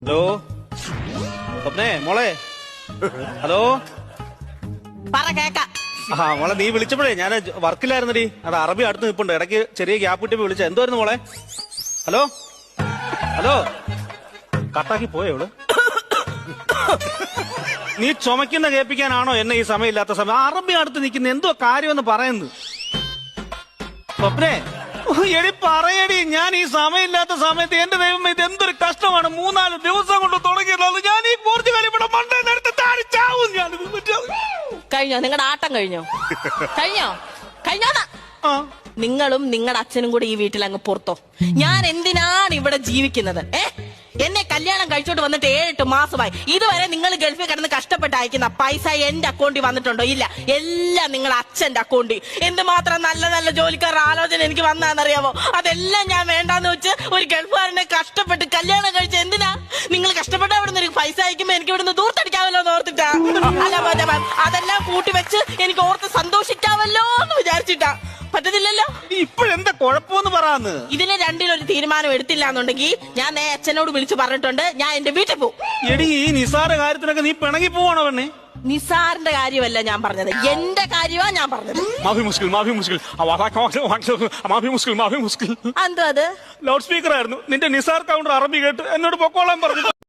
Hello സ്വപ്നേ മോളെ hello പറ കേക്ക. മോളെ നീ വിളിച്ചപ്പോഴേ ഞാൻ വർക്കിലായിരുന്നടി. അത് അറബി അടുത്ത് നിൽപ്പുണ്ട്. ഇടയ്ക്ക് ചെറിയ ഗ്യാപ്പ് കിട്ടിയപ്പോ വിളിച്ച എന്തുവായിരുന്നു മോളെ? ഹലോ ഹലോ കട്ടാക്കി പോയോ ഇവള്? നീ ചുമക്കുന്ന കേൾപ്പിക്കാനാണോ എന്നെ ഈ സമയമില്ലാത്ത സമയം? അറബി അടുത്ത് നിൽക്കുന്ന എന്തോ കാര്യമെന്ന് പറയുന്നത്. സ്വപ്നേ എടി പറയടി, ഞാൻ ഈ സമയമില്ലാത്ത സമയത്ത് എന്റെ ദൈവം ഇത് എന്തൊരു കഷ്ടമാണ്. 3-4 ദിവസം കൊണ്ട് തുടങ്ങിയത്. ഞാൻ ഈ പോർച്ചുഗൽ ഇവിടെ മണ്ടേ നേരത്തെ താടിച്ചാവും. ഞാനിത് കഴിഞ്ഞോ? നിങ്ങളുടെ ആട്ടം കഴിഞ്ഞോ? കഴിഞ്ഞോ? കഴിഞ്ഞോന്നാ? ആ നിങ്ങളും നിങ്ങളുടെ അച്ഛനും കൂടെ ഈ വീട്ടിൽ അങ്ങ് പുറത്തോ. ഞാൻ എന്തിനാണ് ഇവിടെ ജീവിക്കുന്നത്? എന്നെ കല്യാണം കഴിച്ചോട്ട് വന്നിട്ട് 7-8 മാസമായി. ഇതുവരെ നിങ്ങൾ ഗൾഫിൽ കിടന്ന് കഷ്ടപ്പെട്ട് അയക്കുന്ന പൈസ എന്റെ അക്കൗണ്ടിൽ വന്നിട്ടുണ്ടോ? ഇല്ല. എല്ലാം നിങ്ങളുടെ അച്ഛന്റെ അക്കൗണ്ടിൽ. എന്തുമാത്രം നല്ല നല്ല ജോലിക്കാരുടെ ആലോചന എനിക്ക് വന്നാന്നറിയാമോ? അതെല്ലാം ഞാൻ വേണ്ടാന്ന് വെച്ച് ഒരു ഗൾഫുകാരനെ കഷ്ടപ്പെട്ട് കല്യാണം കഴിച്ച എന്തിനാ? നിങ്ങൾ കഷ്ടപ്പെട്ട് അവിടെ നിന്ന് പൈസ അയക്കുമ്പോ എനിക്ക് ഇവിടുന്ന് ദൂർത്തടിക്കാമല്ലോ എന്ന് ഓർത്തിട്ടാ. അല്ല അതെല്ലാം കൂട്ടി വെച്ച് എനിക്ക് ഓർത്ത് സന്തോഷിക്കാമല്ലോ എന്ന് വിചാരിച്ചിട്ടാ. പറ്റത്തില്ലല്ലോ. ഇപ്പോഴെന്താ കുഴപ്പമെന്ന് പറയാന്ന്? ഇതിന് രണ്ടിലൊരു തീരുമാനം എടുത്തില്ല എന്നുണ്ടെങ്കിൽ ഞാൻ അച്ഛനോട് വിളിച്ചു പറഞ്ഞിട്ടുണ്ട്, ഞാൻ എന്റെ വീട്ടിൽ പോകും. എടി ഈ നിസാര കാര്യത്തിനൊക്കെ നീ പിണങ്ങി പോവാണോ പെണ്ണേ? നിസാറിന്റെ കാര്യമല്ല ഞാൻ പറഞ്ഞത്, എന്റെ കാര്യമാ ഞാൻ പറഞ്ഞത്. മാഫി മുസ്കിൽ എന്തോ അത് ലൗഡ് സ്പീക്കർ ആയിരുന്നു. നിന്റെ നിസാർ കൗണ്ടർ അറബി കേട്ട് എന്നോട് പൊക്കോളാൻ പറഞ്ഞു.